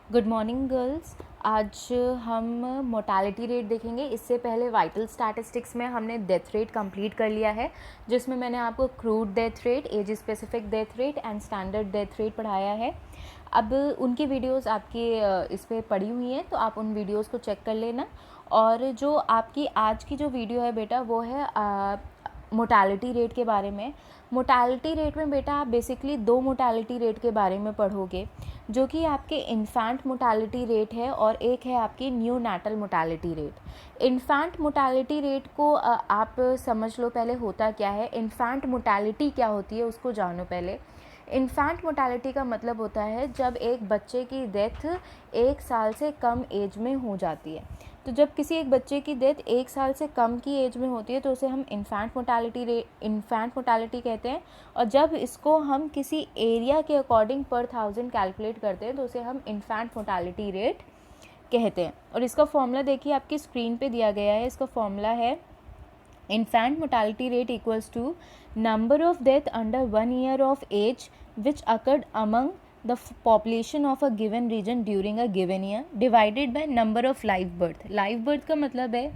Good morning girls. आज हम mortality rate देखेंगे। इससे पहले वाइटल स्टैटिस्टिक्स में हमने डेथ रेट कंप्लीट कर लिया है, जिसमें मैंने आपको crude death rate, age specific death rate and standard death rate पढ़ाया है। अब उनकी वीडियोस आपकी इस पर पड़ी हुई हैं, तो आप उन वीडियोस को चेक कर लेना। और जो आपकी आज की जो वीडियो है बेटा, वो है मोर्टालिटी रेट के बारे में। मोर्टालिटी रेट में बेटा आप बेसिकली दो मोर्टालिटी रेट के बारे में पढ़ोगे, जो कि आपके इन्फेंट मोर्टालिटी रेट है और एक है आपकी new natal mortality rate. Infant mortality rate को आप समझ लो पहले होता क्या है। इन्फेंट मोर्टालिटी क्या होती है उसको जानो पहले। इन्फेंट मोर्टालिटी का मतलब होता है जब एक बच्चे की डेथ 1 साल से कम एज में हो जाती है। तो जब किसी एक बच्चे की डेथ 1 साल से कम की एज में होती है तो उसे हम इन्फेंट मोर्टालिटी कहते हैं। और जब इसको हम किसी एरिया के अकॉर्डिंग पर 1000 कैलकुलेट करते हैं तो उसे हम इन्फेंट मोर्टालिटी रेट कहते हैं। और इसका फॉर्मूला देखिए आपकी स्क्रीन पे दिया गया है। इसका फॉर्मूला है infant mortality rate equals to number of death under 1 year of age which occurred among the population of a given region during a given year divided by number of live birth। live birth का मतलब है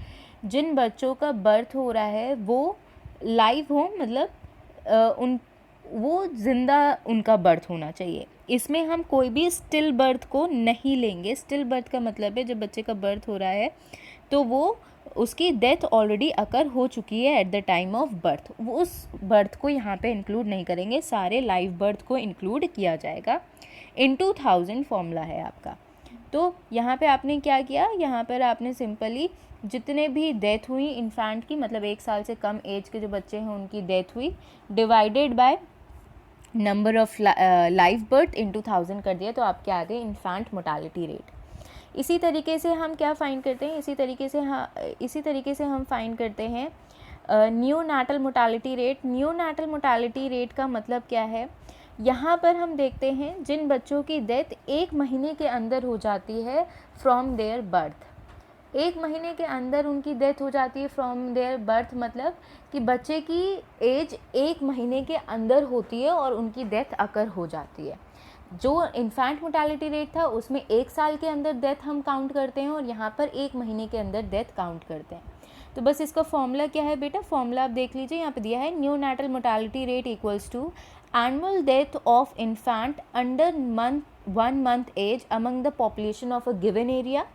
जिन बच्चों का birth हो रहा है वो live हो, मतलब उन वो ज़िंदा उनका बर्थ होना चाहिए। इसमें हम कोई भी स्टिल बर्थ को नहीं लेंगे। स्टिल बर्थ का मतलब है जब बच्चे का बर्थ हो रहा है तो वो उसकी डेथ ऑलरेडी अकर हो चुकी है at the time of birth, वो उस बर्थ को यहाँ पे इंक्लूड नहीं करेंगे, सारे लाइव बर्थ को इंक्लूड किया जाएगा। इन 2000 फॉर्मूला है आपका। तो यहाँ पे आपने क्या किया, यहाँ पर आपने सिंपली जितने भी डेथ हुई इन्फेंट की, मतलब 1 साल से कम एज के जो बच्चे हैं उनकी डेथ हुई, divided by number of live birth in 2000 कर दिया, तो आपके आ गए इन्फेंट मोर्टालिटी रेट। इसी तरीके से हम क्या फाइंड करते हैं, इसी तरीके से हम फाइंड करते हैं new natal mortality rate. New natal mortality rate का मतलब क्या है, यहाँ पर हम देखते हैं जिन बच्चों की डेथ 1 महीने के अंदर हो जाती है फ्रॉम देयर बर्थ। 1 महीने के अंदर उनकी डेथ हो जाती है फ्रॉम देयर बर्थ, मतलब कि बच्चे की एज 1 महीने के अंदर होती है और उनकी डेथ अकर हो जाती है। जो इन्फेंट मोर्टालिटी रेट था उसमें 1 साल के अंदर डेथ हम काउंट करते हैं और यहाँ पर 1 महीने के अंदर डेथ काउंट करते हैं। तो बस इसका फॉर्मूला क्या है बेटा, फॉर्मूला आप देख लीजिए, यहाँ पे दिया है neonatal mortality rate equals to annual death of infant under 1 month age among the population of a given area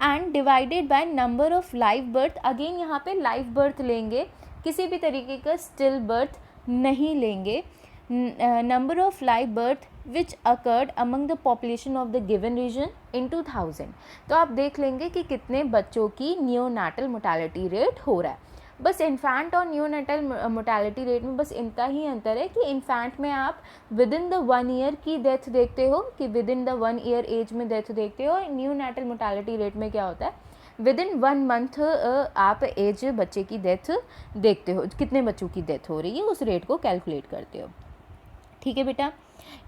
and divided by number of live birth. Again यहाँ पे लाइव बर्थ लेंगे, किसी भी तरीके का स्टिल बर्थ नहीं लेंगे। Number of live birth which occurred among the population of the given region in 2000। तो आप देख लेंगे कि कितने बच्चों की नियोनाटल मोर्टालिटी रेट हो रहा है। बस इन्फेंट और नियोनाटल मोर्टालिटी रेट में बस इतना ही अंतर है कि इन्फेंट में आप विद इन द 1 ईयर की डेथ देखते हो, कि within the 1 year age में डेथ देखते हो। और नियोनाटल मोर्टालिटी रेट में क्या होता है, विद इन 1 मंथ आप एज बच्चे की डेथ देखते हो, कितने बच्चों की डेथ हो रही है उस रेट को कैलकुलेट करते हो। ठीक है बेटा।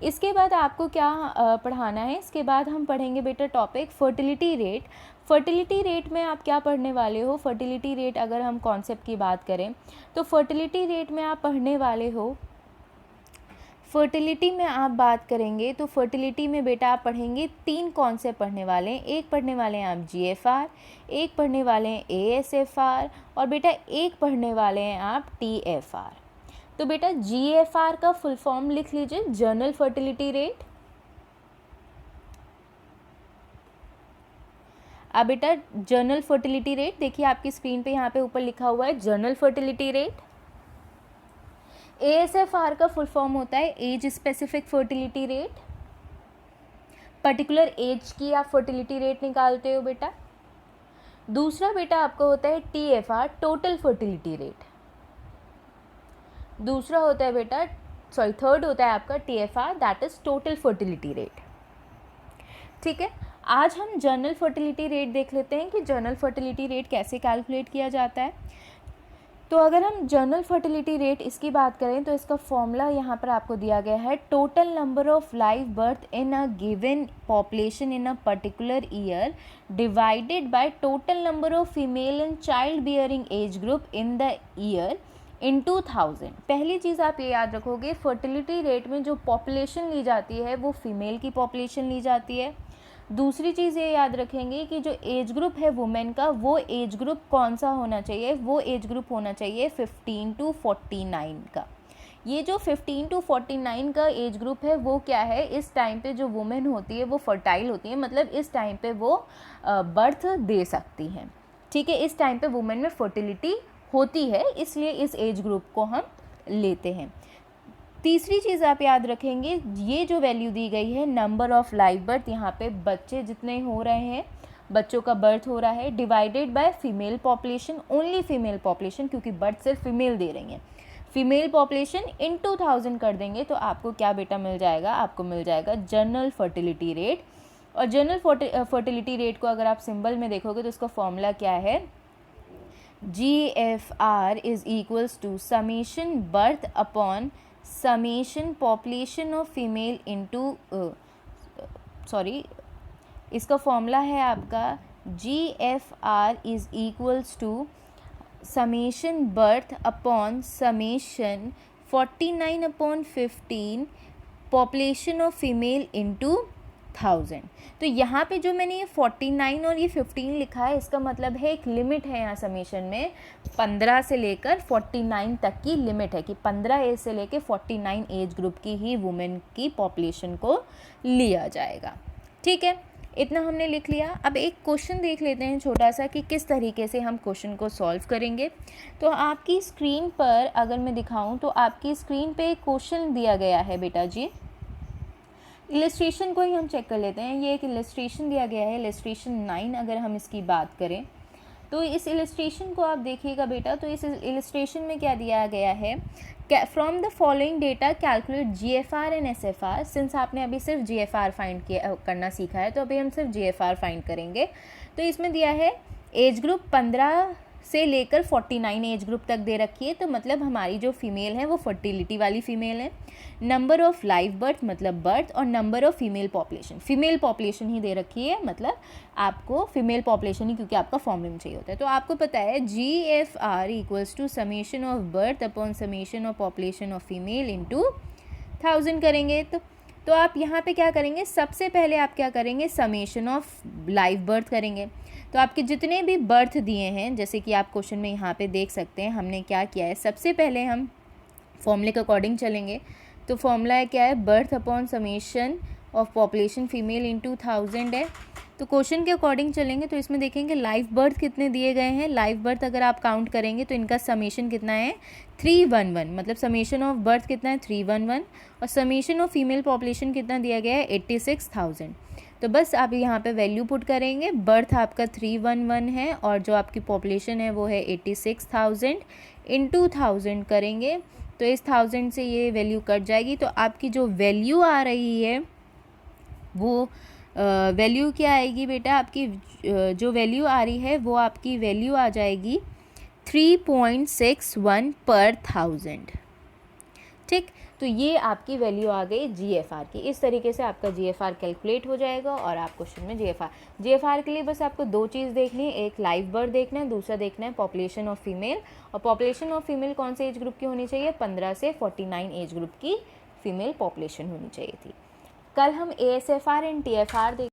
इसके बाद आपको क्या पढ़ाना है, इसके बाद हम पढ़ेंगे बेटा topic fertility rate. Fertility rate में आप क्या पढ़ने वाले हो, फर्टिलिटी रेट अगर हम कॉन्सेप्ट की बात करें तो फर्टिलिटी रेट में आप पढ़ने वाले हो, फर्टिलिटी में आप बात करेंगे तो फर्टिलिटी में बेटा आप पढ़ेंगे 3 कॉन्सेप्ट पढ़ने वाले हैं। एक पढ़ने वाले हैं आप GFR, एक पढ़ने वाले हैं ASFR और बेटा एक पढ़ने वाले हैं आप TFR। तो बेटा GFR का फुल फॉर्म लिख लीजिए, जर्नल फर्टिलिटी रेट। अब बेटा जर्नल फर्टिलिटी रेट देखिए आपकी स्क्रीन पे यहाँ पे ऊपर लिखा हुआ है जर्नल फर्टिलिटी रेट। ASFR का फुल फॉर्म होता है age specific fertility rate. Particular age की आप फर्टिलिटी रेट निकालते हो बेटा। दूसरा बेटा आपका होता है TFR, टोटल फर्टिलिटी रेट। दूसरा होता है बेटा थर्ड होता है आपका TFR, that is total fertility rate. ठीक है, आज हम जर्नल फर्टिलिटी रेट देख लेते हैं कि जर्नल फर्टिलिटी रेट कैसे कैलकुलेट किया जाता है। तो अगर हम जर्नल फर्टिलिटी रेट इसकी बात करें तो इसका फॉर्मूला यहाँ पर आपको दिया गया है, total number of live birth in a given population in a particular year divided by total number of female and child bearing age group in the year in 2000। पहली चीज़ आप ये याद रखोगे, फर्टिलिटी रेट में जो पॉपुलेशन ली जाती है वो फीमेल की पॉपुलेशन ली जाती है। दूसरी चीज़ ये याद रखेंगे कि जो एज ग्रुप है वुमेन का, वो एज ग्रुप कौन सा होना चाहिए, वो एज ग्रुप होना चाहिए 15 to 49 का। ये जो 15 to 49 का एज ग्रुप है वो क्या है, इस टाइम पे जो वुमेन होती है वो फर्टाइल होती है, मतलब इस टाइम पे वो बर्थ दे सकती हैं। ठीक है, इस टाइम पे वुमेन में फर्टिलिटी होती है, इसलिए इस एज ग्रुप को हम लेते हैं। तीसरी चीज़ आप याद रखेंगे, ये जो वैल्यू दी गई है नंबर ऑफ़ लाइव बर्थ, यहाँ पे बच्चे जितने हो रहे हैं, बच्चों का बर्थ हो रहा है, divided by female population, only female population, क्योंकि बर्थ सिर्फ फीमेल दे रही हैं, फीमेल पॉपुलेशन इन 2000 कर देंगे तो आपको क्या बेटा मिल जाएगा, आपको मिल जाएगा जनरल फर्टिलिटी रेट। और जनरल फर्टिलिटी रेट को अगर आप सिंबल में देखोगे तो उसका फॉर्मूला क्या है, GFR is equals to summation birth upon summation population of female into इसका फॉर्मूला है आपका GFR is equals to summation birth upon summation 49 upon 15 population of female into 1000। तो यहाँ पे जो मैंने ये 49 और ये 15 लिखा है, इसका मतलब है एक लिमिट है यहाँ समेशन में, 15 से लेकर 49 तक की लिमिट है कि 15 एज से लेकर 49 एज ग्रुप की ही वुमेन की पॉपुलेशन को लिया जाएगा। ठीक है, इतना हमने लिख लिया। अब एक क्वेश्चन देख लेते हैं छोटा सा कि किस तरीके से हम क्वेश्चन को सॉल्व करेंगे। तो आपकी स्क्रीन पर अगर मैं दिखाऊं तो आपकी स्क्रीन पे एक क्वेश्चन दिया गया है बेटा जी। इलस्ट्रेशन को ही हम चेक कर लेते हैं। ये एक इलस्ट्रेशन दिया गया है, इलस्ट्रेशन 9 अगर हम इसकी बात करें तो इस इलस्ट्रेशन को आप देखिएगा बेटा। तो इस इलस्ट्रेशन में क्या दिया गया है, from the following data calculate GFR and SFR। Since आपने अभी सिर्फ GFR फाइंड करना सीखा है तो अभी हम सिर्फ GFR फाइंड करेंगे। तो इसमें दिया है एज ग्रुप 15 से लेकर 49 एज ग्रुप तक दे रखी है, तो मतलब हमारी जो फीमेल है वो फर्टिलिटी वाली फीमेल है। नंबर ऑफ़ लाइव बर्थ मतलब बर्थ, और नंबर ऑफ़ फीमेल पॉपुलेशन ही दे रखी है, मतलब आपको फीमेल पॉपुलेशन ही, क्योंकि आपका फॉर्मूले में चाहिए होता है। तो आपको पता है GFR equals to summation of birth upon summation of population of female into 1000 करेंगे। तो आप यहाँ पे क्या करेंगे, सबसे पहले आप क्या करेंगे, समेशन ऑफ लाइव बर्थ करेंगे। तो आपके जितने भी बर्थ दिए हैं, जैसे कि आप क्वेश्चन में यहाँ पे देख सकते हैं, हमने क्या किया है, सबसे पहले हम फॉर्मूले के अकॉर्डिंग चलेंगे। तो फॉर्मूला है क्या है, birth upon summation of population female into 1000 है। तो क्वेश्चन के अकॉर्डिंग चलेंगे तो इसमें देखेंगे लाइव बर्थ कितने दिए गए हैं। लाइव बर्थ अगर आप काउंट करेंगे तो इनका समेशन कितना है, 311, मतलब समेशन ऑफ बर्थ कितना है 311, और समेशन ऑफ फीमेल पॉपुलेशन कितना दिया गया है 86,000। तो बस आप यहाँ पे वैल्यू पुट करेंगे, बर्थ आपका 311 है और जो आपकी पॉपुलेशन है वो है 86,000 इंटू 1000 करेंगे। तो इस 1000 से ये वैल्यू कट जाएगी, तो आपकी जो वैल्यू आ रही है वो वैल्यू क्या आएगी बेटा, आपकी जो वैल्यू आ रही है वो आपकी वैल्यू आ जाएगी 3.61 पर 1000। ठीक, तो ये आपकी वैल्यू आ गई GFR की। इस तरीके से आपका GFR कैलकुलेट हो जाएगा और आप क्वेश्चन में GFR के लिए बस आपको दो चीज़ देखनी है, एक लाइव बर्थ देखना है, दूसरा देखना है पॉपुलेशन ऑफ फीमेल। और पॉपुलेशन ऑफ फीमेल कौन से एज ग्रुप की होनी चाहिए, 15 से 49 एज ग्रुप की फीमेल पॉपुलेशन होनी चाहिए थी। कल हम ASFR एंड TFR